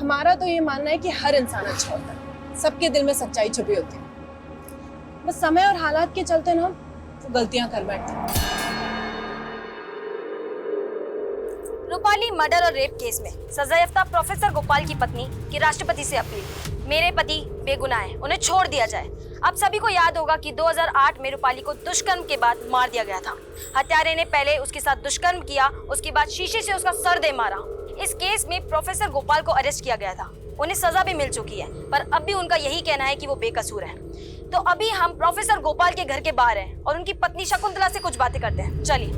हमारा तो ये मानना है कि हर इंसान अच्छा होता है, सबके दिल में सच्चाई छुपी होती है, बस समय और हालात के चलते ना वो गलतियां कर बैठते हैं। रूपाली मर्डर और रेप केस में सजायाफ्ता प्रोफेसर गोपाल की पत्नी की राष्ट्रपति से अपील, मेरे पति बेगुनाह हैं, उन्हें छोड़ दिया जाए। आप सभी को याद होगा कि 2008 में रूपाली को दुष्कर्म के बाद मार दिया गया था। हत्यारे ने पहले उसके साथ दुष्कर्म किया, उसके बाद शीशे से उसका सर दे मारा। इस केस में प्रोफेसर गोपाल को अरेस्ट किया गया था, उन्हें सजा भी मिल चुकी है, पर अब भी उनका यही कहना है कि वो बेकसूर है। तो अभी हम प्रोफेसर गोपाल के घर के बाहर हैं और उनकी पत्नी शकुंतला से कुछ बातें करते हैं। चलिए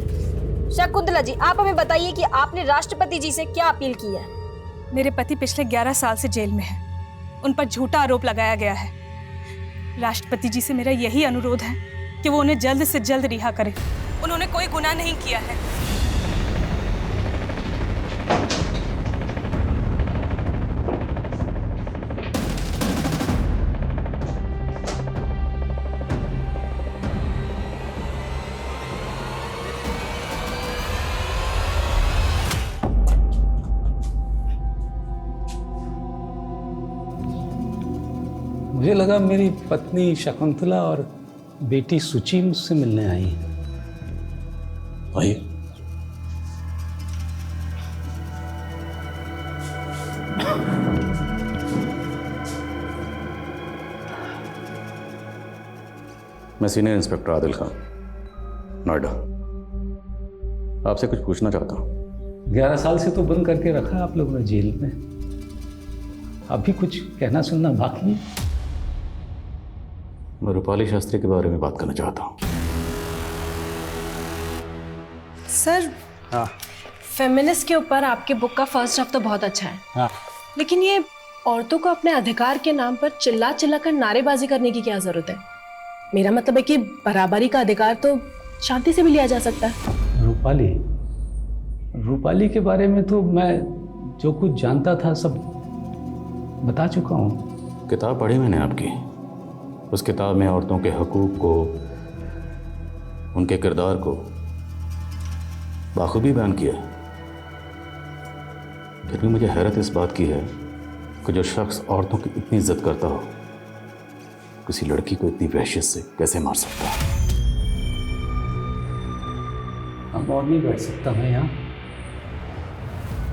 शकुंतला जी, आप हमें बताइए कि आपने राष्ट्रपति जी से क्या अपील की है। मेरे पति पिछले 11 साल से जेल में हैं। उन पर झूठा आरोप लगाया गया है। राष्ट्रपति जी से मेरा यही अनुरोध है कि वो उन्हें जल्द से जल्द रिहा करें। उन्होंने कोई गुनाह नहीं किया है। मुझे लगा मेरी पत्नी शकुंतला और बेटी सुचि मुझसे मिलने आई हैं। आइए। मैं सीनियर इंस्पेक्टर आदिल खान, नोएडा। आपसे कुछ पूछना चाहता हूँ। 11 साल से तो बंद करके रखा आप लोगों ने जेल में, अभी कुछ कहना सुनना बाकी है? मैं रूपाली शास्त्री के बारे में बात करना चाहता हूँ। सर, फेमिनिस्ट के ऊपर आपकी बुक का फर्स्ट ड्राफ्ट तो बहुत अच्छा है। हाँ। लेकिन ये औरतों को अपने अधिकार के नाम पर चिल्ला चिल्ला कर नारेबाजी करने की क्या जरूरत है? मेरा मतलब है कि बराबरी का अधिकार तो शांति से भी लिया जा सकता है। रूपाली के बारे में तो मैं जो कुछ जानता था सब बता चुका हूँ। किताब पढ़ी मैंने आपकी। उस किताब में औरतों के हकूक़ को, उनके किरदार को बाखूबी बयान किया। फिर भी मुझे हैरत इस बात की है कि जो शख्स औरतों की इतनी इज्जत करता हो, किसी लड़की को इतनी वहशत से कैसे मार सकता है? अब और नहीं बैठ सकता मैं यहाँ,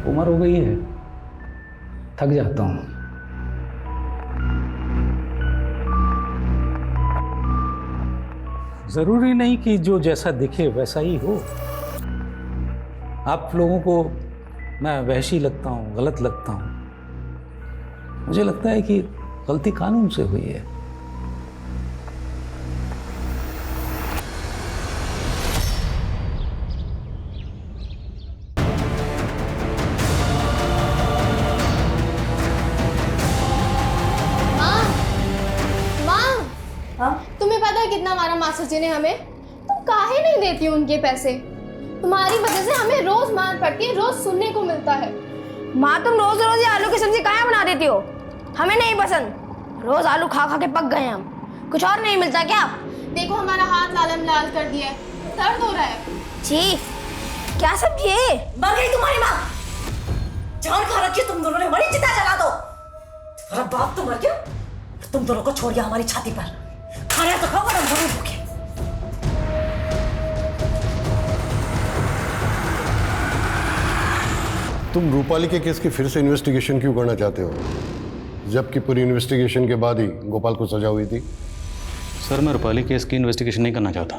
उम्र हो गई है, थक जाता हूँ। जरूरी नहीं कि जो जैसा दिखे वैसा ही हो। आप लोगों को मैं वहशी लगता हूँ, गलत लगता हूँ। मुझे लगता है कि गलती कानून से हुई है। तुम्हें पता है कितना मारा मास्टर जी ने हमें? तुम काहे नहीं देती हो उनके पैसे? तुम्हारी वजह से हमें रोज मार पड़ती है, रोज सुनने को मिलता है। माँ, तुम रोज रोज ये आलू की सब्जी कहाँ बना देती हो? हमें नहीं पसंद। रोज आलू खा खा के पक गए हम, कुछ और नहीं मिलता क्या? देखो हमारा हाथ लालम लाल कर दिया है, दर्द हो रहा है। जी, क्या सब्जी है? मर गई तुम्हारी माँ। जान खा रखी तुम दोनों ने, बड़ी चिता जला दो। तुम्हारा बाप तो मर गया, तुम दोनों को छोड़ गया हमारी छाती पर। खाना तो खाओ, वरना जरूर भूखे। तुम रूपाली के केस की फिर से इन्वेस्टिगेशन क्यों करना चाहते हो, जबकि पूरी इन्वेस्टिगेशन के बाद ही गोपाल को सजा हुई थी? सर, मैं रूपाली केस की इन्वेस्टिगेशन नहीं करना चाहता।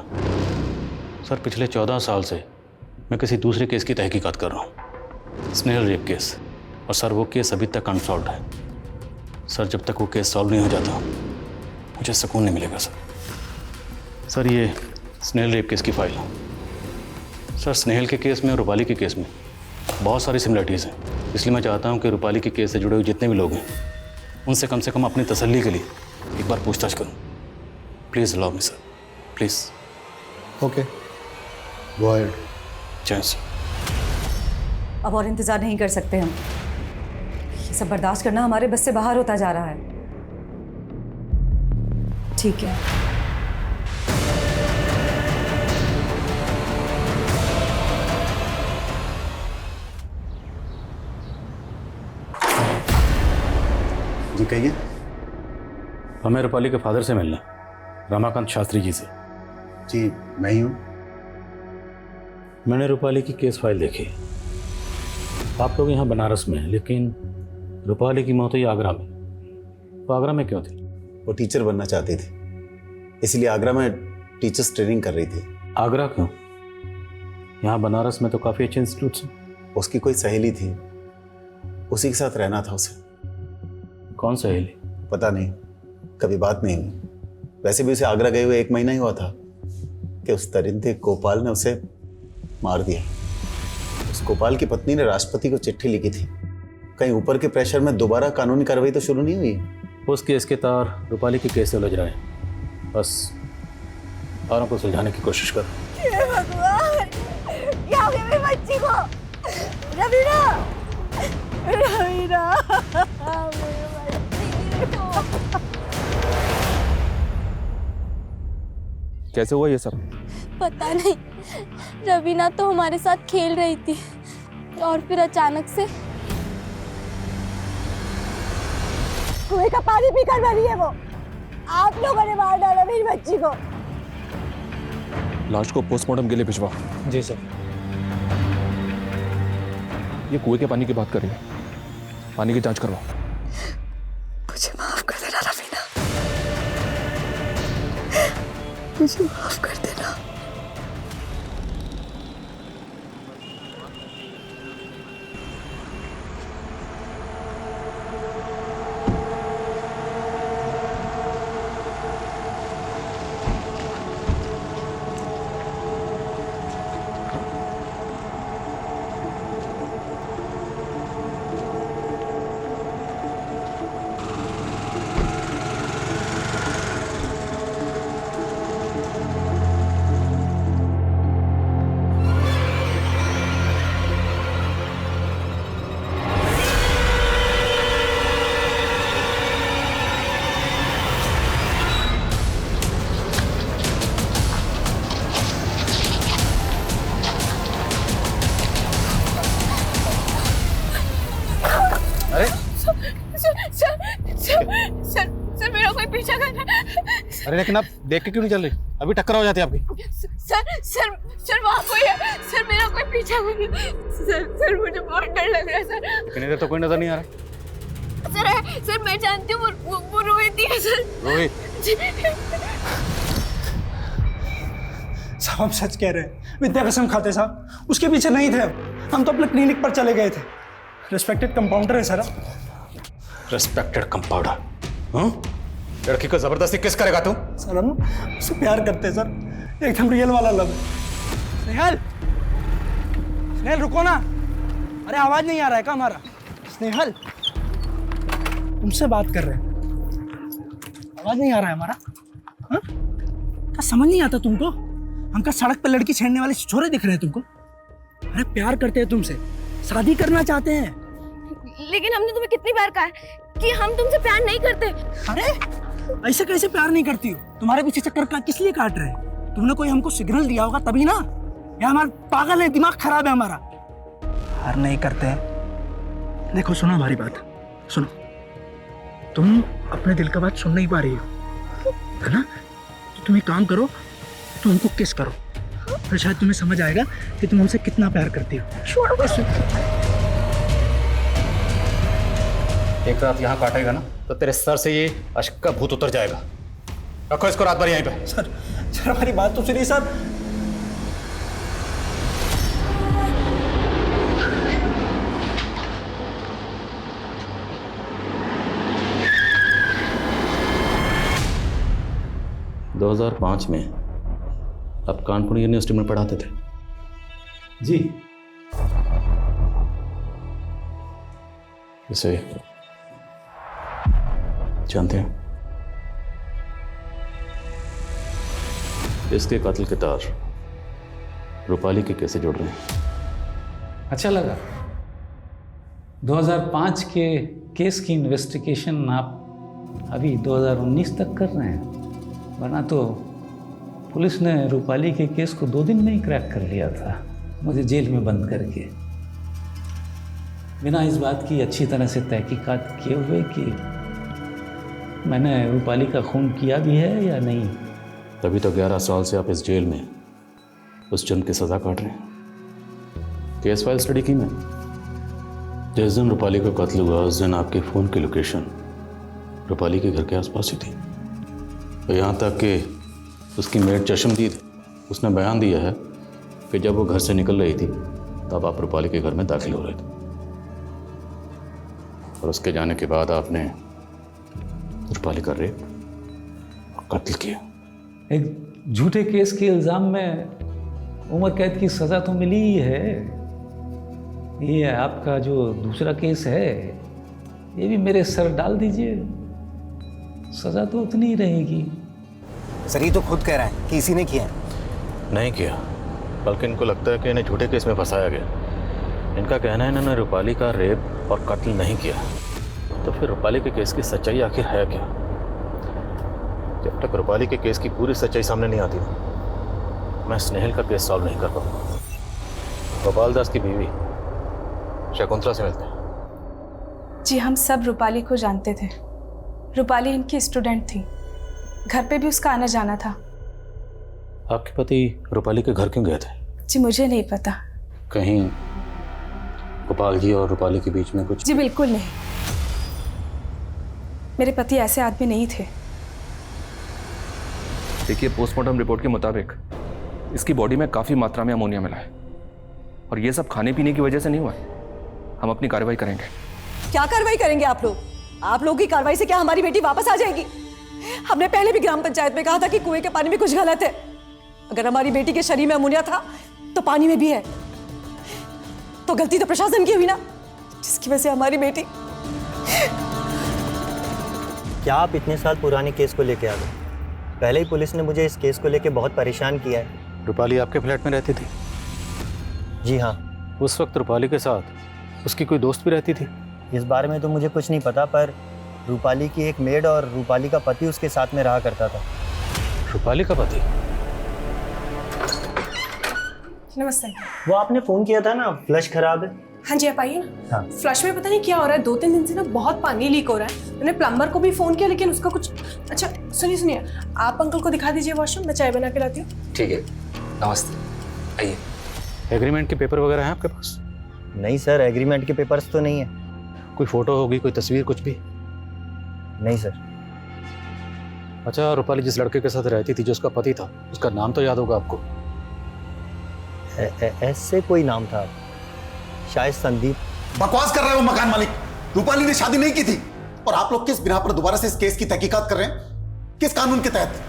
सर, पिछले 14 साल से मैं किसी दूसरे केस की तहकीकात कर रहा हूँ, स्नेहल रेप केस। और सर, वो केस अभी तक अनसॉल्व्ड है। सर, जब तक वो केस सॉल्व नहीं हो जाता मुझे सुकून नहीं मिलेगा। सर, ये स्नेहल रेप केस की फाइल है। सर, स्नेहल के केस में और रूपाली के केस में बहुत सारी सिमिलरिटीज़ हैं, इसलिए मैं चाहता हूं कि रूपाली के केस से जुड़े हुए जितने भी लोग हैं उनसे कम से कम अपनी तसल्ली के लिए एक बार पूछताछ करूं। Please allow me sir, please. Okay, go ahead. जय सर। अब और इंतजार नहीं कर सकते हम। ये सब बर्दाश्त करना हमारे बस से बाहर होता जा रहा है। ठीक है, जी कहिए। हमें रूपाली के फादर से मिलना, रमाकांत शास्त्री जी से। जी मैं ही हूँ। मैंने रूपाली की केस फाइल देखी। आप लोग यहाँ बनारस में हैं, लेकिन रूपाली की मौत हुई आगरा में। तो आगरा में क्यों थी? वो टीचर बनना चाहती थी, इसलिए आगरा में टीचर्स ट्रेनिंग कर रही थी। आगरा क्यों? यहाँ बनारस में तो काफ़ी अच्छे इंस्टीट्यूट्स हैं। उसकी कोई सहेली थी, उसी के साथ रहना था उसे। कौन सहेली? पता नहीं, कभी बात नहीं हुई। वैसे भी उसे आगरा गए हुए 1 महीना ही हुआ था कि उस दरिंदे गोपाल ने उसे मार दिया। उस गोपाल की पत्नी ने राष्ट्रपति को चिट्ठी लिखी थी। कहीं ऊपर के प्रेशर में दोबारा कानूनी कार्रवाई तो शुरू नहीं हुई? उस केस के तार रूपाली के केस से उलझ रहे हैं। बस तारों को सुलझाने की कोशिश करो। भगवान, क्या हो गया मेरी बच्ची को? रवीना, रवीना, मेरी बच्ची को। कैसे हुआ ये सब? पता नहीं, रवीना तो हमारे साथ खेल रही थी और फिर अचानक से कुएं का पानी पीकर मरी है वो। आप लोगों ने मार डाला मेरी बच्ची को। लाश को पोस्टमार्टम के लिए भिजवाओ। जी सर। ये कुएं के पानी की बात कर रही है, पानी की जांच करवाओ। मुझे माफ कर देना रवीना, मुझे माफ कर देना। सर मेरा कोई पीछा कर रहा है। अरे लेकिन आप देख के क्यों नहीं चल रही? अभी टक्कर हो जाती है आपकी। सर वहाँ कोई है। सर मेरा कोई पीछा कर रहा है। सर मुझे बहुत डर लग रहा है सर। कितनी देर तो कोई नजर नहीं आ रहा। सर मैं जानती हूँ वो रोहित ही है सर। रोहित? साहब हम सच कह रहे हैं, विद्या कसम खाते साहब, उसके पीछे नहीं थे हम तो अपने क्लिनिक पर चले गए थे। रिस्पेक्टेड कंपाउंडर है सर। Respected compounder? हाँ? लड़की को जबरदस्ती किस करेगा तू? सर हम उससे प्यार करते हैं सर, एकदम रियल वाला लव। स्नेहल, स्नेहल रुको ना। अरे आवाज नहीं आ रहा है क्या हमारा? स्नेहल तुमसे बात कर रहे हैं, आवाज नहीं आ रहा है हमारा? हाँ? क्या समझ नहीं आता तुमको? हमका सड़क पर लड़की छेड़ने वाले छोरे दिख रहे हैं तुमको? अरे प्यार करते हैं तुमसे, शादी करना चाहते हैं। लेकिन हमने तुम्हें कितनी बार कहा है कि हम तुमसे प्यार नहीं करते। अरे ऐसे कैसे प्यार नहीं करती हो? तुम्हारे पीछे चक्कर का किस लिए काट रहे हैं? तुमने कोई हमको सिग्नल दिया होगा तभी ना। या हमारा पागल है, दिमाग खराब है हमारा। प्यार नहीं करते हैं। देखो सुनो हमारी बात, सुनो। तुम अपने दिल का बात सुन नहीं पा रही हो, है ना? तो तुम एक काम करो, तुम हमको किस करो, फिर शायद तुम्हें समझ आएगा कि तुम हमसे कितना प्यार करती हो। एक रात यहाँ काटेगा ना तो तेरे सर से ये अश्क का भूत उतर जाएगा। रखो इसको रात भर यहीं पे। सर हमारी बात तो सुनिए सर। दो 2005 में आप कानपुर यूनिवर्सिटी में पढ़ाते थे? जी। इसे जानते हैं? इसके कातिल के तार रूपाली के कैसे जोड़ रहे हैं? अच्छा लगा। 2005 के केस की इन्वेस्टिगेशन आप अभी 2019 तक कर रहे हैं, वरना तो पुलिस ने रूपाली के केस को 2 दिन में ही क्रैक कर लिया था, मुझे जेल में बंद करके, बिना इस बात की अच्छी तरह से तहकीकात किए हुए कि मैंने रूपाली का खून किया भी है या नहीं। तभी तो 11 साल से आप इस जेल में उस जन की सज़ा काट रहे हैं। केस फाइल स्टडी की मैंने। जिस दिन रूपाली का कत्ल हुआ उस दिन आपके फ़ोन की लोकेशन रूपाली के घर के आसपास ही थी। और यहाँ तक कि उसकी मेड चशमदीद उसने बयान दिया है कि जब वो घर से निकल रही थी तब आप रूपाली के घर में दाखिल हो रहे थे, और उसके जाने के बाद आपने रूपाली का रेप और कत्ल किया। एक झूठे केस के इल्ज़ाम में उम्र कैद की सज़ा तो मिली ही है। ये आपका जो दूसरा केस है ये भी मेरे सर डाल दीजिए, सज़ा तो उतनी ही रहेगी। सर ये तो खुद कह रहा है कि इसी ने किया है। नहीं किया, बल्कि इनको लगता है कि इन्हें झूठे केस में फंसाया गया। इनका कहना है इन्होंने रूपाली का रेप और कत्ल नहीं किया। तो फिर रूपाली के केस की सच्चाई आखिर है क्या? जब तक रूपाली के केस की पूरी सच्चाई सामने नहीं आती मैं स्नेहल का केस सॉल्व नहीं कर पाऊंगा। गोपाल दास की बीवी शकुंतला से मिलते हैं। जी हम सब रूपाली को जानते थे। रूपाली इनकी स्टूडेंट थी, घर पे भी उसका आना जाना था। आपके पति रूपाली के घर क्यों गए थे? जी मुझे नहीं पता। कहीं गोपाल जी और रूपाली के बीच में कुछ? जी बिल्कुल नहीं, मेरे पति ऐसे आदमी नहीं थे। देखिए, पोस्टमार्टम रिपोर्ट के मुताबिक इसकी बॉडी में काफ़ी मात्रा में अमोनिया मिला है, और ये सब खाने पीने की वजह से नहीं हुआ है। हम अपनी कार्रवाई करेंगे। क्या कार्रवाई करेंगे आप लोग? आप लोगों की कार्रवाई से क्या हमारी बेटी वापस आ जाएगी? हमने पहले भी ग्राम पंचायत में कहा था कि कुएं के पानी में कुछ गलत है। अगर हमारी बेटी के शरीर में अमोनिया था तो पानी में भी है। तो गलती तो प्रशासन की हुई ना, जिसकी वजह से हमारी बेटी। क्या आप इतने साल पुराने केस को लेके आ गए? पहले ही पुलिस ने मुझे इस केस को लेके बहुत परेशान किया है। रूपाली आपके फ्लैट में रहती थी? जी हाँ। उस वक्त रूपाली के साथ उसकी कोई दोस्त भी रहती थी? इस बारे में तो मुझे कुछ नहीं पता, पर रूपाली की एक मेड और रूपाली का पति उसके साथ में रहा करता था। रूपाली का पति? नमस्ते। वो आपने फोन किया था ना, फ्लश खराब है। हाँ जी आप आइए ना। हाँ। फ्लश में पता नहीं क्या हो रहा है, 2-3 दिन से ना बहुत पानी लीक हो रहा है। मैंने प्लम्बर को भी फोन किया लेकिन उसका कुछ। अच्छा सुनिए, आप अंकल को दिखा दीजिए वॉशरूम, मैं चाय बना के लाती हूँ। ठीक है, नमस्ते, आइए। एग्रीमेंट के पेपर वगैरह हैं आपके पास? नहीं सर, एग्रीमेंट के पेपर्स तो नहीं है। कोई फोटो होगी, कोई तस्वीर, कुछ भी? नहीं सर। अच्छा, रूपाली जिस लड़के के साथ रहती थी जो उसका पति था, उसका नाम तो याद होगा आपको? ऐसे कोई नाम था, शायद संदीप। बकवास कर रहे हो मकान मालिक। रूपाली ने शादी नहीं की थी, और आप लोग किस बिना पर दोबारा से इस केस की तहकीकात कर रहे हैं? किस कानून के तहत?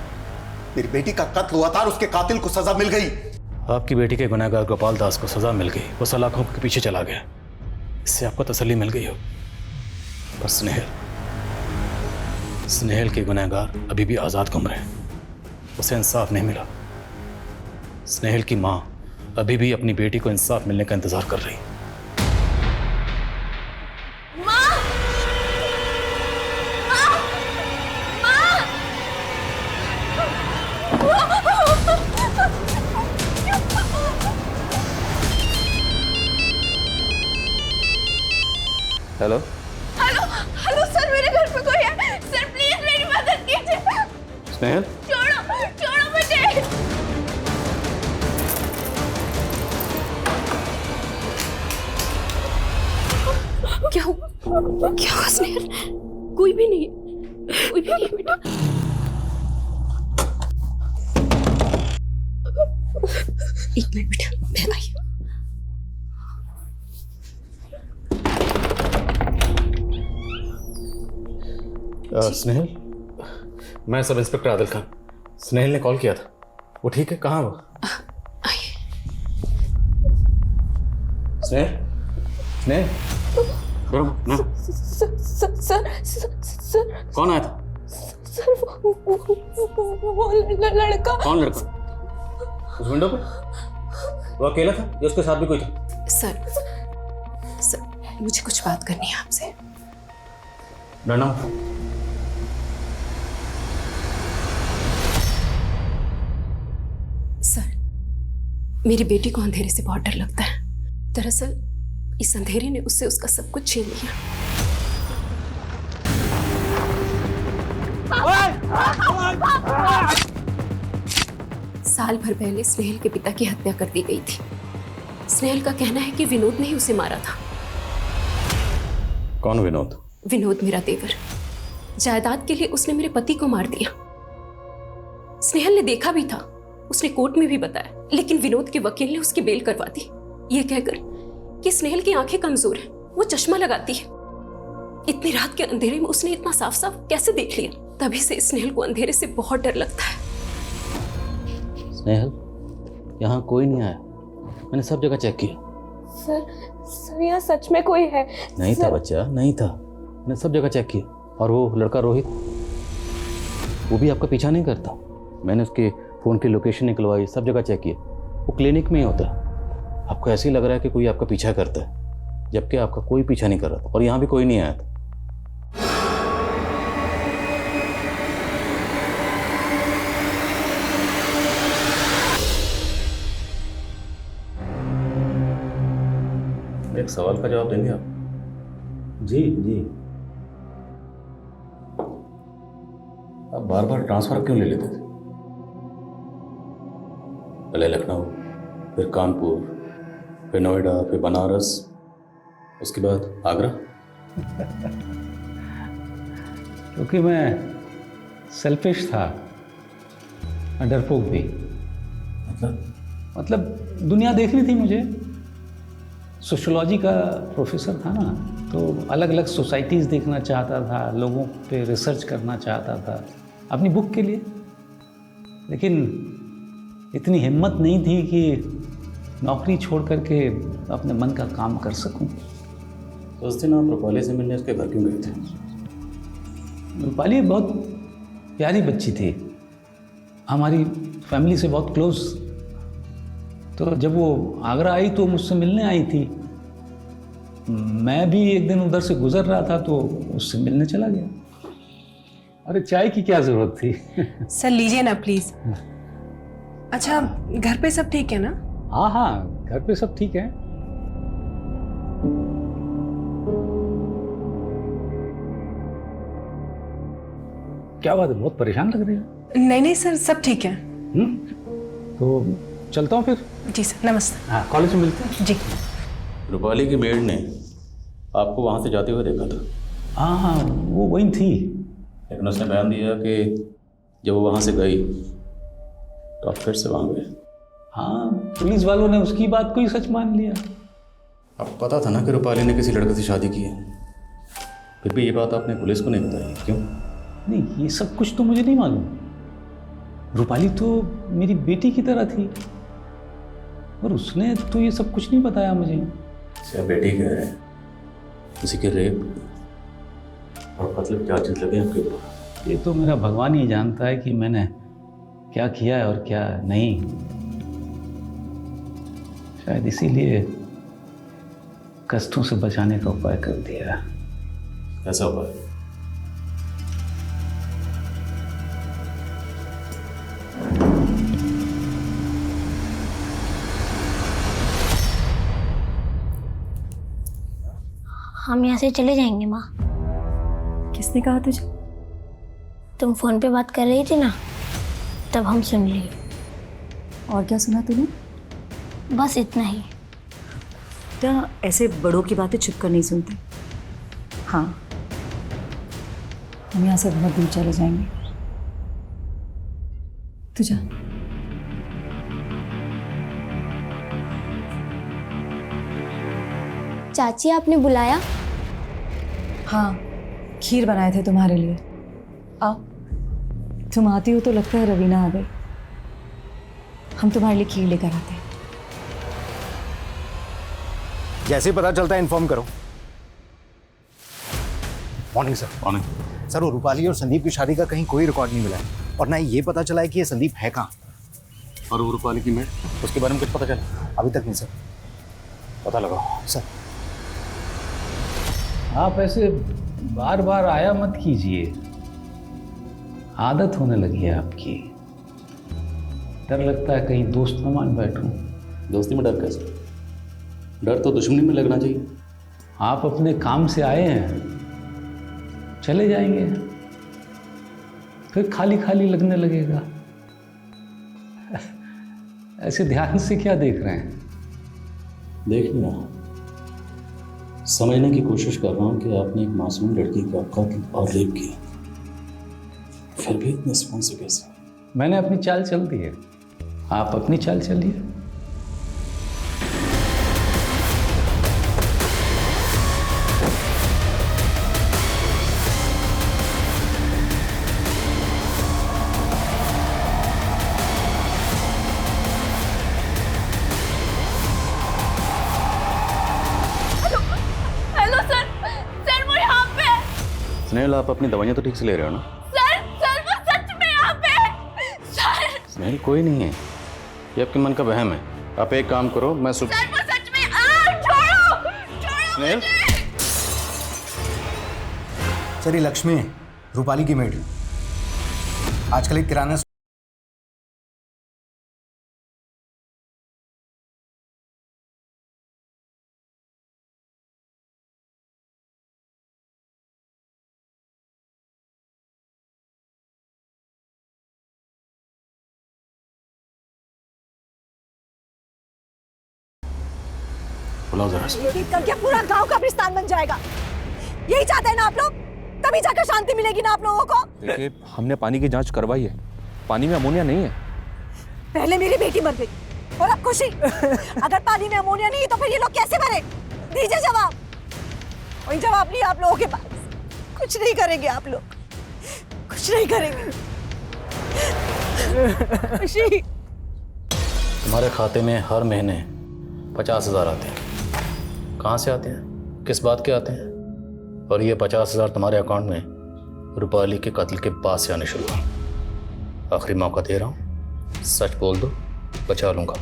मेरी बेटी का कत्ल हुआ था और उसके कातिल को सजा मिल गई। आपकी बेटी के गुनहगार गोपाल दास को सजा मिल गई, वो सलाखों के पीछे चला गया। इससे आपको तसल्ली मिल गई हो। पर स्नेहल के गुनहगार अभी भी आज़ाद घूम रहे हैं, उसे इंसाफ नहीं मिला। स्नेहल की माँ अभी भी अपनी बेटी को इंसाफ मिलने का इंतजार कर रही है। हेलो हेलो हेलो सर, मेरे घर पे कोई है। सर प्लीज मेरी मदद कीजिए। स्नेहल, छोड़ो छोड़ो मुझे। क्या हुआ स्नेहल? कोई भी नहीं, कोई भी नहीं बेटा। एक मिनट बेटा, मैं आई। स्नेहल, मैं सब इंस्पेक्टर आदिल खान। स्नेहल ने कॉल किया था, वो ठीक है? कहाँ वो? स्नेहल, स्नेहल, सर कौन आया था? सर वो लड़का। कौन लड़का? उस विंडो पे वो अकेला था या उसके साथ भी कोई था? सर मुझे कुछ बात करनी है आपसे। डरना। सर मेरी बेटी को अंधेरे से बहुत डर लगता है। दरअसल इस अंधेरे ने उससे उसका सब कुछ छीन लिया। साल भर पहले स्नेहल के पिता की हत्या कर दी गई थी। स्नेहल का कहना है कि विनोद ने ही उसे मारा था। कौन विनोद? विनोद मेरा देवर। जायदाद के लिए उसने मेरे पति को मार दिया। स्नेहल ने देखा भी था, उसने कोर्ट में भी बताया, लेकिन विनोद के वकील ने उसकी बेल करवा दी, ये कहकर कि स्नेहल की आंखें कमजोर हैं, वो चश्मा लगाती है। इतनी रात के अंधेरे में उसने इतना साफ साफ कैसे देख लिया? तभी से स्नेहल को अंधेरे से बहुत डर लगता है। स्नेहल, यहाँ कोई नहीं आया, मैंने सब जगह चेक किया। सर यहाँ सच में कोई है? नहीं था बच्चा, नहीं था, मैंने सब जगह चेक किया। और वो लड़का रोहित, वो भी आपका पीछा नहीं करता। मैंने उसके फ़ोन की लोकेशन निकलवाई, सब जगह चेक किया, वो क्लिनिक में ही होता है। आपको ऐसे ही लग रहा है कि कोई आपका पीछा करता है, जबकि आपका कोई पीछा नहीं कर रहा था और यहाँ भी कोई नहीं आया था। एक सवाल का जवाब देंगे आप? जी जी। आप बार बार ट्रांसफर क्यों ले लेते थे? पहले लखनऊ, फिर कानपुर, फिर नोएडा, फिर बनारस, उसके बाद आगरा। क्योंकि मैं सेल्फिश था, मैं डरपोक भी। मतलब दुनिया देखनी थी मुझे। सोशियोलॉजी का प्रोफेसर था ना, तो अलग अलग सोसाइटीज़ देखना चाहता था, लोगों पे रिसर्च करना चाहता था अपनी बुक के लिए। लेकिन इतनी हिम्मत नहीं थी कि नौकरी छोड़ करके अपने मन का काम कर सकूं। तो उस दिन आप रूपाली से मिलने उसके घर क्यों गए थे? रूपाली बहुत प्यारी बच्ची थी, हमारी फैमिली से बहुत क्लोज। तो जब वो आगरा आई तो मुझसे मिलने आई थी। मैं भी एक दिन उधर से गुजर रहा था तो उससे मिलने चला गया। अरे चाय की क्या ज़रूरत थी? सर लीजिए ना प्लीज़। अच्छा, घर पे सब ठीक है ना? हाँ हाँ, घर पे सब ठीक है। क्या बात है, बहुत परेशान लग रही है। नहीं नहीं सर, सब ठीक है। तो चलता हूँ फिर। जी सर, नमस्ते। हाँ, कॉलेज में मिलते हैं। जी। रूपाली की मेड ने आपको वहाँ से जाते हुए देखा था? हाँ हाँ, वो वही थी। लेकिन उसने बयान दिया कि जब वो वहाँ से गई तो आप फिर से वहाँ गए। हाँ, पुलिस वालों ने उसकी बात को ही सच मान लिया। आपको पता था ना कि रूपाली ने किसी लड़के से शादी की है, फिर भी ये बात आपने पुलिस को नहीं बताई, क्यों? नहीं, ये सब कुछ तो मुझे नहीं मालूम। रूपाली तो मेरी बेटी की तरह थी और उसने तो ये सब कुछ नहीं बताया मुझे। क्या बेटी कह रहे हैं? किसी के रेप और मतलब क्या चीज लगे आपके ऊपर? ये तो मेरा भगवान ही जानता है कि मैंने क्या किया है और क्या नहीं। शायद इसीलिए कष्टों से बचाने का उपाय कर दिया। ऐसा उपाय? हम यहाँ से चले जाएंगे माँ। किसने कहा तुझे? तुम फोन पे बात कर रही थी ना, तब हम सुन लिए। और क्या सुना तूने? बस इतना ही। बेटा, ऐसे बड़ों की बातें छुप कर नहीं सुनते। हाँ, हम यहाँ से बहुत दूर चले जाएंगे। तू जा। चाची, आपने बुलाया? हाँ, खीर बनाए थे तुम्हारे लिए। आओ। तुम आती हो तो लगता है रवीना आ गई। हम तुम्हारे लिए खीर लेकर आते हैं। जैसे ही पता चलता है इन्फॉर्म करो। Morning sir. मॉर्निंग सर, वो रूपाली और संदीप की शादी का कहीं कोई रिकॉर्ड नहीं मिला है और ना ही ये पता चला है कि ये संदीप है कहाँ। और वो रूपाली की मेड, उसके बारे में कुछ पता चला? अभी तक नहीं सर। पता लगाओ सर। आप ऐसे बार बार आया मत कीजिए, आदत होने लगी है आपकी। डर लगता है कहीं दोस्त न मान बैठूं। दोस्ती में डर कैसे? डर तो दुश्मनी में लगना चाहिए। आप अपने काम से आए हैं, चले जाएंगे। फिर खाली खाली लगने लगेगा। ऐसे ध्यान से क्या देख रहे हैं? देख नहीं रहा, समझने की कोशिश कर रहा हूँ कि आपने एक मासूम लड़की का कत्ल और रेप किया, फिर भी इतने स्पून से कैसे? मैंने अपनी चाल चल दी है, आप अपनी चाल चलिए। हेलो सर, सर वो यहाँ पे। स्नेहल, आप अपनी दवाइयाँ तो ठीक से ले रहे हो ना? सर सर वो सच में यहाँ पे। सर स्नेहल, कोई नहीं है, ये आपके मन का वहम है। आप एक काम करो, मैं सुबह। सर वो सच में। छोड़ो छोड़ो। स्नेहल, सर ये लक्ष्मी है, रूपाली की मेड। आजकल एक किराना बुलाओ जरा। जीत करके पूरा गांव कब्रिस्तान बन जाएगा। यही चाहते हैं ना आप लोग? तभी जाकर शांति मिलेगी ना आप लोगों को? देखिए, हमने पानी की जांच करवाई है, पानी में अमोनिया नहीं है। पहले मेरी बेटी मर गई और अब खुशी। अगर पानी में अमोनिया नहीं तो फिर ये लोग कैसे मरे? दीजिए जवाब। वही जवाब नहीं आप लोगों के पास। कुछ नहीं करेंगे आप लोग, कुछ नहीं करेंगे। खुशी, तुम्हारे खाते में हर महीने 50,000 आते हैं। कहाँ से आते हैं, किस बात के आते हैं? और ये 50,000 तुम्हारे अकाउंट में रूपाली के कत्ल के बाद से आने शुरू हुए। आखिरी मौका दे रहा हूँ, सच बोल दो, बचा लूंगा।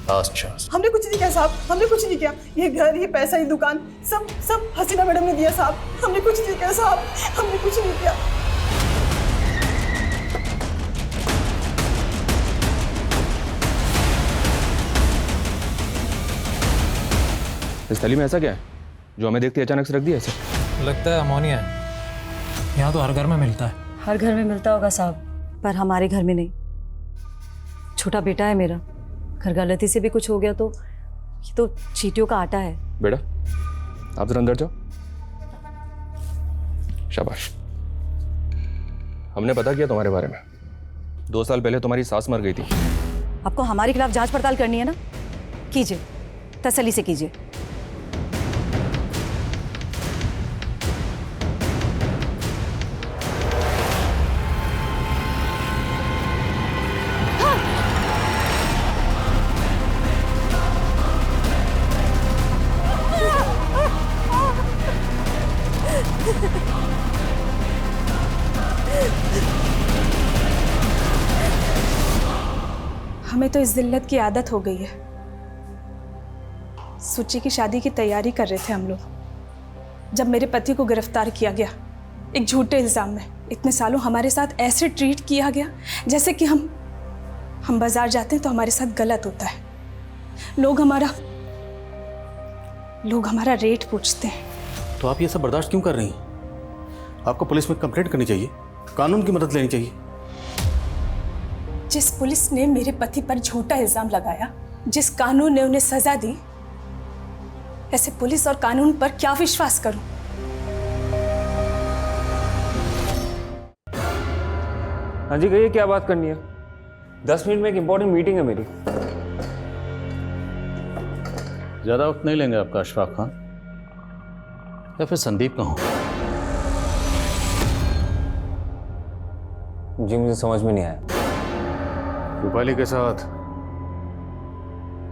Last chance. हमने कुछ नहीं किया साहब, हमने कुछ नहीं किया। ये घर, ये पैसा, ये दुकान, सब हसीना मैडम ने दिया साहब। हमने कुछ नहीं किया साहब, हमने कुछ नहीं किया। इस थैली में ऐसा क्या है जो हमें देखते अचानक से रख दिया ऐसे? लगता है अमोनिया है। यहाँ तो हर घर में मिलता है। हर घर में मिलता होगा साहब, पर हमारे घर में नहीं। छोटा बेटा है मेरा, घर गलती से भी कुछ हो गया तो ये तो चींटियों का आटा है। बेटा, आप जरा अंदर जाओ। शाबाश। हमने पता किया तुम्हारे बारे में। 2 साल पहले तुम्हारी सास मर गई थी। आपको हमारे खिलाफ जांच पड़ताल करनी है ना? कीजिए, तसल्ली से कीजिए। हमें तो इस जिल्लत की आदत हो गई है। सुची की शादी की तैयारी कर रहे थे हम लोग जब मेरे पति को गिरफ्तार किया गया एक झूठे इल्जाम में। इतने सालों हमारे साथ ऐसे ट्रीट किया गया जैसे कि हम बाजार जाते हैं तो हमारे साथ गलत होता है। लोग हमारा रेट पूछते हैं। तो आप ये सब बर्दाश्त क्यों कर रही हैं? आपको पुलिस में कंप्लेंट करनी चाहिए, कानून की मदद लेनी चाहिए। जिस पुलिस ने मेरे पति पर झूठा इल्जाम लगाया, जिस कानून ने उन्हें सजा दी, ऐसे पुलिस और कानून पर क्या विश्वास करूं? हाँ जी, कहिए क्या बात करनी है? 10 मिनट में एक इंपॉर्टेंट मीटिंग है मेरी। ज्यादा वक्त नहीं लेंगे आपका अशफाक खान, या फिर संदीप का हूं? जी मुझे समझ में नहीं आया। रूपाली के साथ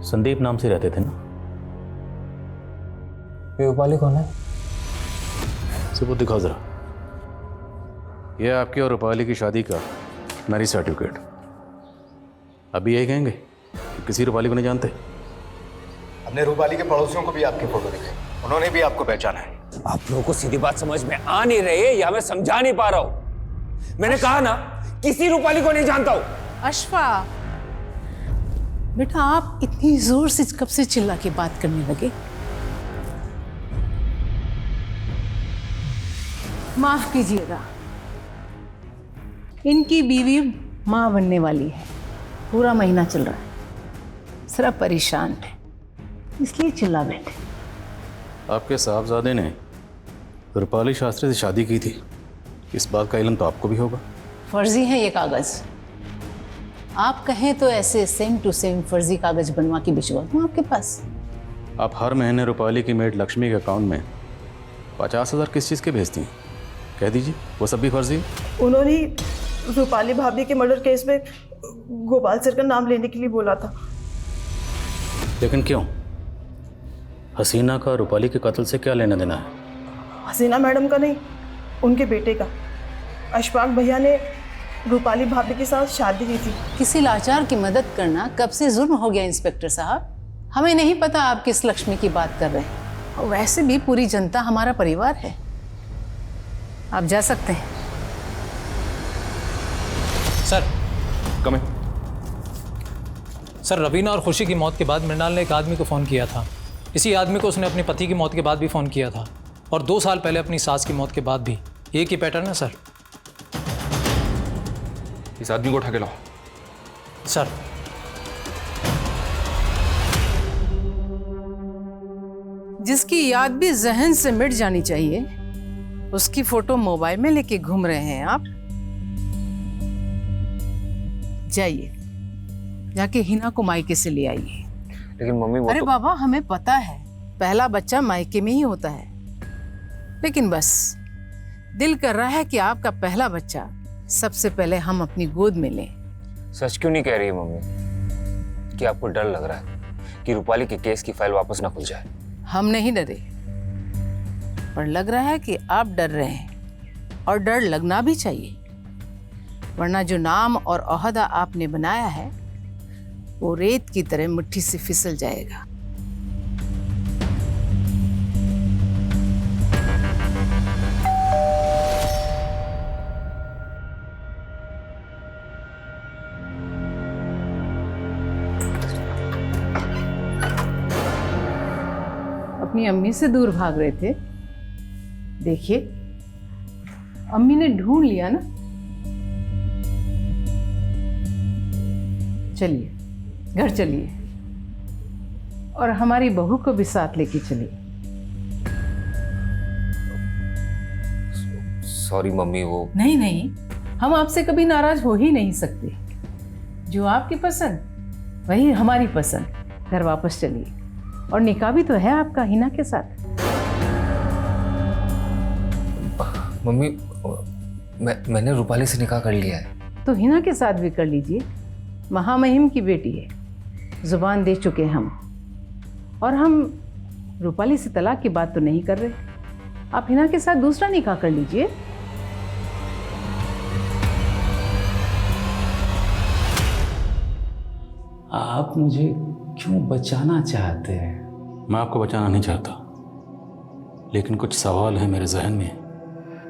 संदीप नाम से रहते थे ना? ये रूपाली कौन है? सबूत दिखाओ जरा। यह आपकी और रूपाली की शादी का मैरिज सर्टिफिकेट। अभी यही कहेंगे कि किसी रूपाली को नहीं जानते? हमने रूपाली के पड़ोसियों को भी आपकी फोटो दिखाई, उन्होंने भी आपको पहचाना है। आप लोगों को सीधी बात समझ में आ नहीं रही है या मैं समझा नहीं पा रहा हूं? मैंने कहा ना, किसी रूपाली को नहीं जानता हूं। अशफा बेटा, आप इतनी जोर से कब से चिल्ला के बात करने लगे? माफ कीजिएगा, इनकी बीवी माँ बनने वाली है, पूरा महीना चल रहा है, सिर्फ परेशान है, इसलिए चिल्ला बैठे। आपके साहबजादे ने रूपाली शास्त्री से शादी की थी, इस बात का इल्म तो आपको भी होगा। फर्जी है ये कागज। आप कहें तो ऐसे सेम टू सेम फर्जी कागज बनवा के भिजवा दूं आपके पास। आप हर महीने रूपाली की मेड लक्ष्मी के अकाउंट में 50,000 किस चीज़ के भेजती हैं? कह दीजिए, वो सब भी फर्जी है? उन्होंने रूपाली भाभी के मर्डर केस में गोपाल सर का नाम लेने के लिए बोला था। लेकिन क्यों? हसीना का रूपाली के कत्ल से क्या लेना देना है? हसीना मैडम का नहीं, उनके बेटे का। अशफाक भैया ने रूपाली भाभी के साथ शादी की थी। किसी लाचार की मदद करना कब से जुर्म हो गया इंस्पेक्टर साहब? हमें नहीं पता आप किस लक्ष्मी की बात कर रहे हैं, और वैसे भी पूरी जनता हमारा परिवार है। आप जा सकते हैं। सर कमें। सर, रवीना और खुशी की मौत के बाद मृणाल ने एक आदमी को फ़ोन किया था। इसी आदमी को उसने अपने पति की मौत के बाद भी फ़ोन किया था, और 2 साल पहले अपनी सास की मौत के बाद भी। एक ही पैटर्न है सर। इस आदमी को उठा के लाओ। सर। जिसकी याद भी जहन से मिट जानी चाहिए, उसकी फोटो मोबाइल में लेके घूम रहे हैं आप। जाइए, जाके हिना को मायके से ले आइए। लेकिन मम्मी वो अरे बाबा, हमें पता है पहला बच्चा मायके में ही होता है, लेकिन बस दिल कर रहा है कि आपका पहला बच्चा सबसे पहले हम अपनी गोद में लें। सच क्यों नहीं कह रही है मम्मी? कि आपको डर लग रहा है कि रूपाली के केस की फाइल वापस ना खुल जाए? हम नहीं डरे, पर लग रहा है कि आप डर रहे हैं, और डर लगना भी चाहिए, वरना जो नाम और ओहदा आपने बनाया है वो रेत की तरह मुट्ठी से फिसल जाएगा। अपनी अम्मी से दूर भाग रहे थे, देखिए अम्मी ने ढूंढ लिया ना। चलिए घर चलिए, और हमारी बहू को भी साथ लेके चलिए। सॉरी मम्मी, वो नहीं नहीं, हम आपसे कभी नाराज हो ही नहीं सकते। जो आपकी पसंद वही हमारी पसंद। घर वापस चलिए, और निकाह भी तो है आपका हिना के साथ। मम्मी, मैंने रूपाली से निकाह कर लिया है। तो हिना के साथ भी कर लीजिए, महामहिम की बेटी है, जुबान दे चुके हम। और हम रूपाली से तलाक की बात तो नहीं कर रहे। आप हिना के साथ दूसरा निकाह कर लीजिए। आप मुझे क्यों बचाना चाहते हैं? मैं आपको बचाना नहीं चाहता, लेकिन कुछ सवाल हैं मेरे जहन में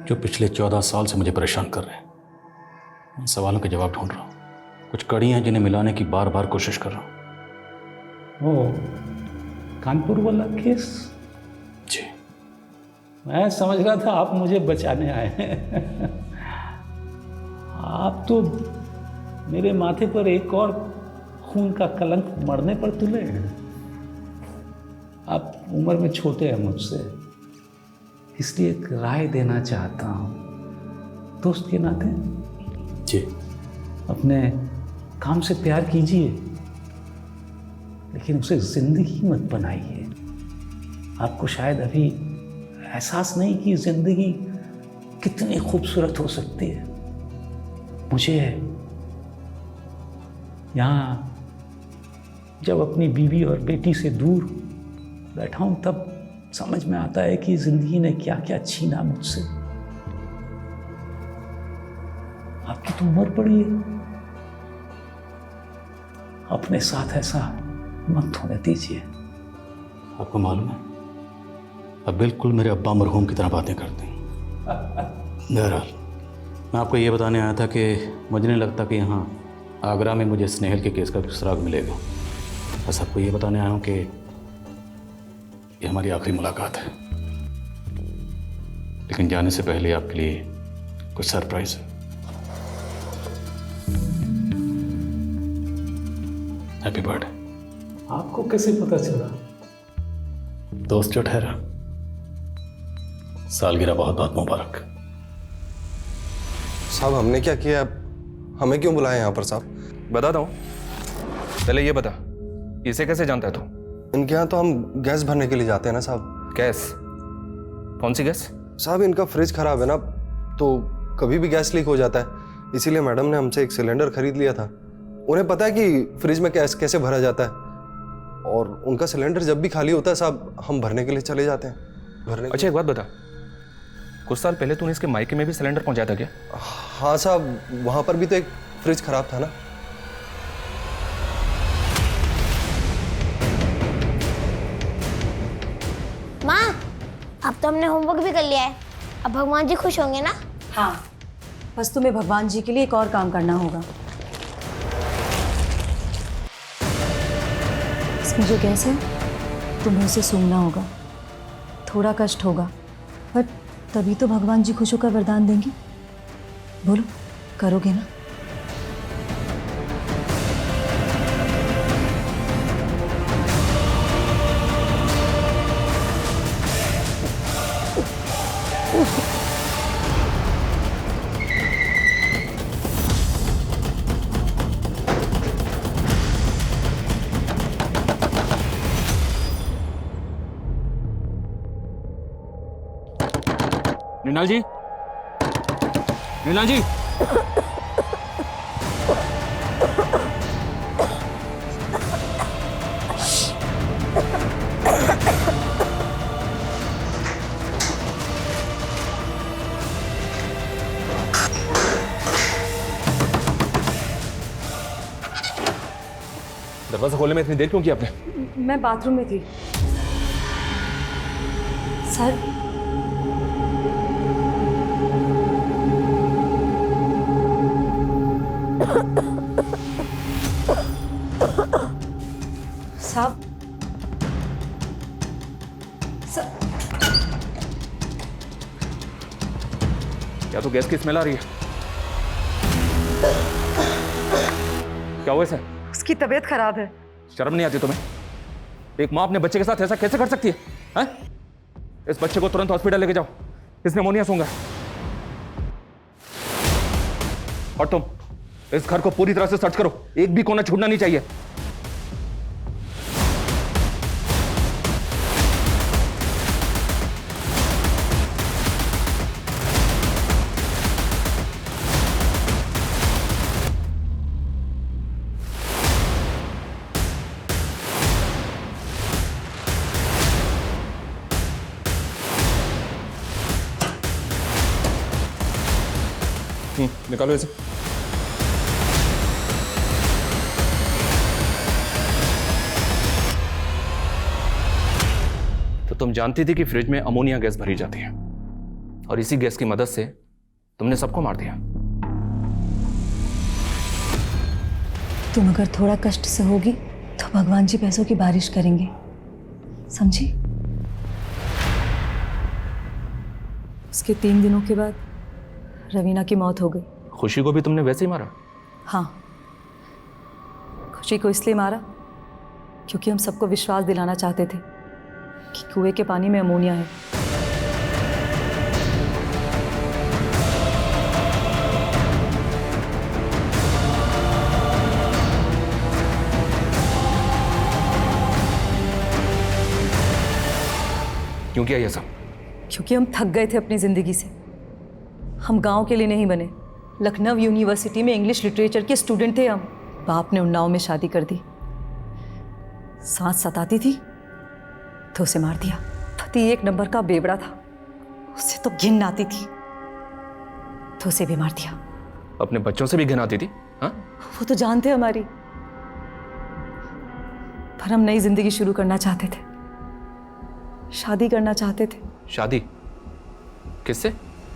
जो पिछले 14 साल से मुझे परेशान कर रहे हैं। उन सवालों के जवाब ढूंढ रहा हूँ। कुछ कड़ियाँ जिन्हें मिलाने की बार बार कोशिश कर रहा हूँ। वो कानपुर वाला केस? जी। मैं समझ रहा था आप मुझे बचाने आए हैं। आप तो मेरे माथे पर एक और खून का कलंक मरने पर तुले हैं। आप उम्र में छोटे हैं मुझसे, इसलिए एक राय देना चाहता हूँ दोस्त के नाते। जी। अपने काम से प्यार कीजिए, लेकिन उसे जिंदगी मत बनाइए। आपको शायद अभी एहसास नहीं कि जिंदगी कितनी खूबसूरत हो सकती है। मुझे यहाँ जब अपनी बीवी और बेटी से दूर बैठा हूँ तब समझ में आता है कि जिंदगी ने क्या क्या छीना मुझसे। आपकी तो उम्र पड़ी है, अपने साथ ऐसा मत होने दीजिए। आपको मालूम है, अब बिल्कुल मेरे अब्बा मरहूम की तरह बातें करते हैं। बहरहाल मैं आपको ये बताने आया था कि मुझे नहीं लगता कि यहाँ आगरा में मुझे स्नेहल के केस का सुराग मिलेगा। बस आपको ये बताने आया हूँ कि ये हमारी आखिरी मुलाकात है, लेकिन जाने से पहले आपके लिए कुछ सरप्राइज है। Happy birthday. आपको कैसे पता चला? दोस्त जो ठहरा। सालगिरह बहुत बहुत मुबारक। साहब हमने क्या किया, हमें क्यों बुलाया यहाँ पर साहब? बताता हूँ, पहले ये बता, इसे कैसे जानता है तू? इनके यहाँ तो हम गैस भरने के लिए जाते हैं ना साहब। गैस? कौन सी गैस? साहब इनका फ्रिज खराब है ना, तो कभी भी गैस लीक हो जाता है, इसीलिए मैडम ने हमसे एक सिलेंडर खरीद लिया था। उन्हें पता है कि फ्रिज में गैस कैसे भरा जाता है, और उनका सिलेंडर जब भी खाली होता है साहब हम भरने के लिए चले जाते हैं। भरने अच्छा एक बात बता, कुछ साल पहले तूने इसके मायके में भी सिलेंडर पहुंचाया था क्या? हाँ साहब, वहाँ पर भी तो एक फ्रिज खराब था ना। माँ, अब तो हमने होमवर्क भी कर लिया है, अब भगवान जी खुश होंगे ना? हाँ, बस तुम्हें भगवान जी के लिए एक और काम करना होगा। इसमें जो गैस है तुम्हें उसे सूंघना होगा, थोड़ा कष्ट होगा, पर तभी तो भगवान जी खुश होकर वरदान देंगे। बोलो, करोगे ना? मृणाल जी, मृणाल जी, दरवाजा खोलने में इतनी देर क्यों की आपने? मैं बाथरूम में थी सर। साहब, क्या तो गैस की स्मेल आ रही है? क्या हुआ इसे? उसकी तबीयत खराब है। शर्म नहीं आती तुम्हें? एक माँ अपने बच्चे के साथ ऐसा कैसे कर सकती है? हैं? इस बच्चे को तुरंत हॉस्पिटल लेके जाओ, इसने निमोनिया सूंघा। और तुम इस घर को पूरी तरह से सर्च करो, एक भी कोना छूटना नहीं चाहिए। निकालो इसे। तो तुम जानती थी कि फ्रिज में अमोनिया गैस भरी जाती है, और इसी गैस की मदद से तुमने सबको मार दिया। तुम अगर थोड़ा कष्ट से होगी तो भगवान जी पैसों की बारिश करेंगे, समझी? उसके 3 दिनों के बाद रवीना की मौत हो गई। खुशी को भी तुमने वैसे ही मारा? हाँ, खुशी को इसलिए मारा क्योंकि हम सबको विश्वास दिलाना चाहते थे कि कुएं के पानी में अमोनिया है। क्यों किया ये सब? क्योंकि हम थक गए थे अपनी जिंदगी से। हम गांव के लिए नहीं बने, लखनऊ यूनिवर्सिटी में इंग्लिश लिटरेचर के स्टूडेंट थे हम। बाप ने उन्नाव में शादी कर दी, सांस सताती थी तो उसे मार दिया। पति 1 नंबर का बेवड़ा था, उसे तो घिन आती थी तो उसे भी मार दिया। अपने बच्चों से भी घिन आती थी? हाँ? वो तो जानते हमारी, पर हम नई जिंदगी शुरू करना चाहते थे, शादी करना चाहते थे। शादी? किससे?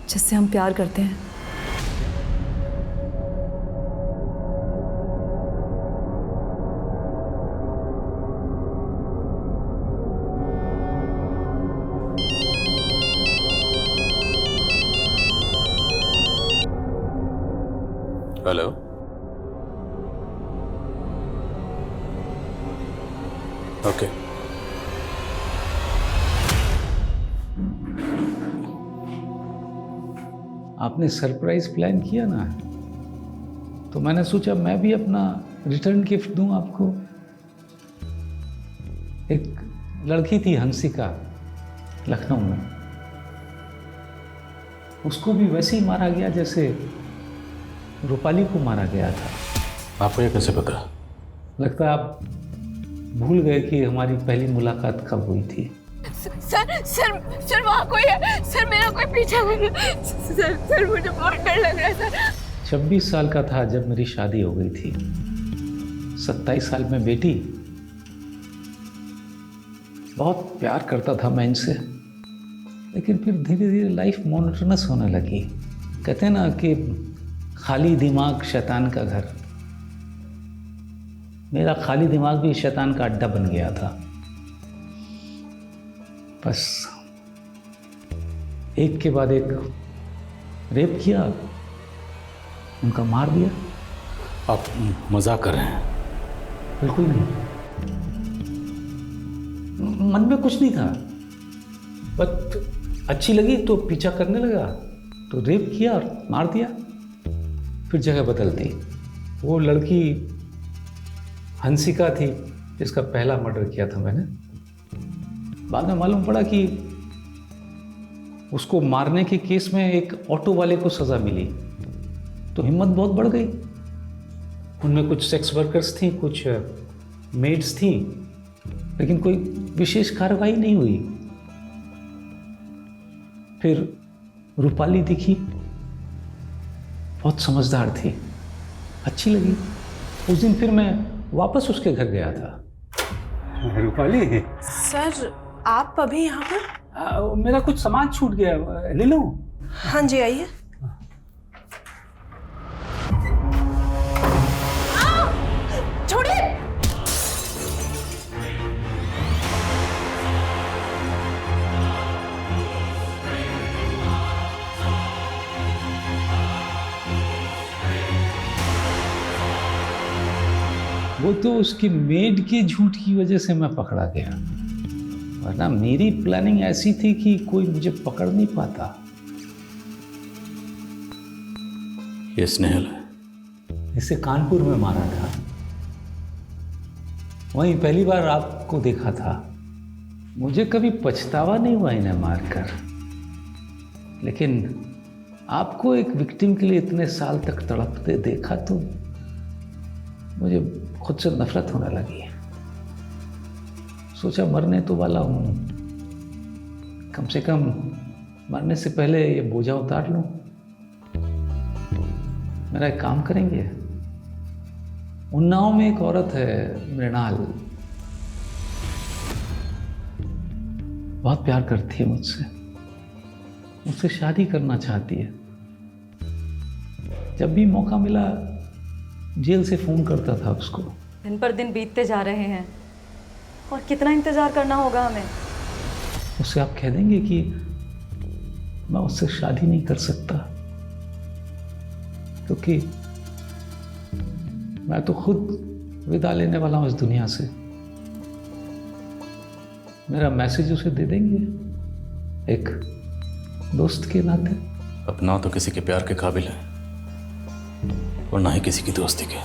जिससे हम प्यार करते हैं। Hello, okay. आपने सरप्राइज प्लान किया ना, तो मैंने सोचा मैं भी अपना रिटर्न गिफ्ट दूं आपको। एक लड़की थी हंसिका, लखनऊ में, उसको भी वैसे ही मारा गया जैसे रूपाली को मारा गया था। आपको ये कैसे पता? लगता है आप भूल गए कि हमारी पहली मुलाकात कब हुई थी। सर वहाँ कोई है सर, मेरा कोई पीछा कर रहा है सर, मुझे बहुत डर लग रहा है सर। 26 साल का था जब मेरी शादी हो गई थी, 27 साल में बेटी। बहुत प्यार करता था मैं इनसे, लेकिन फिर धीरे धीरे लाइफ मोनोटोनस होने लगी। कहते हैं ना कि खाली दिमाग शैतान का घर। मेरा खाली दिमाग भी शैतान का अड्डा बन गया था। बस एक के बाद एक रेप किया, उनका मार दिया। आप मजाक कर रहे हैं? बिल्कुल नहीं, मन में कुछ नहीं था, बस अच्छी लगी तो पीछा करने लगा, तो रेप किया और मार दिया। फिर जगह बदल दी। वो लड़की हंसिका थी जिसका पहला मर्डर किया था मैंने। बाद में मालूम पड़ा कि उसको मारने के केस में एक ऑटो वाले को सजा मिली, तो हिम्मत बहुत बढ़ गई। उनमें कुछ सेक्स वर्कर्स थी, कुछ मेड्स थी, लेकिन कोई विशेष कार्रवाई नहीं हुई। फिर रूपाली दिखी, बहुत समझदार थी, अच्छी लगी। उस दिन फिर मैं वापस उसके घर गया था। रूपाली, सर आप अभी यहाँ पर? मेरा कुछ सामान छूट गया, ले लूं? हाँ जी आइए। छोड़िए। वो तो उसकी मेड के झूठ की वजह से मैं पकड़ा गया, वरना मेरी प्लानिंग ऐसी थी कि कोई मुझे पकड़ नहीं पाता। ये स्नेहल है। इसे कानपुर में मारा था, वहीं पहली बार आपको देखा था। मुझे कभी पछतावा नहीं हुआ इन्हें मारकर, लेकिन आपको एक विक्टिम के लिए इतने साल तक तड़पते देखा तो मुझे खुद से नफरत होने लगी। सोचा मरने तो वाला हूं, कम से कम मरने से पहले ये बोझा उतार लूं। मेरा एक काम करेंगे? उन्नाव में एक औरत है मृणाल, बहुत प्यार करती है मुझसे, मुझसे शादी करना चाहती है। जब भी मौका मिला जेल से फोन करता था उसको। दिन पर दिन बीतते जा रहे हैं और कितना इंतजार करना होगा हमें। उससे आप कह देंगे कि मैं उससे शादी नहीं कर सकता, क्योंकि मैं तो खुद विदा लेने वाला हूं इस दुनिया से। मेरा मैसेज उसे दे देंगे एक दोस्त के नाते। अब ना तो किसी के प्यार के काबिल है और ना ही किसी की दोस्ती के।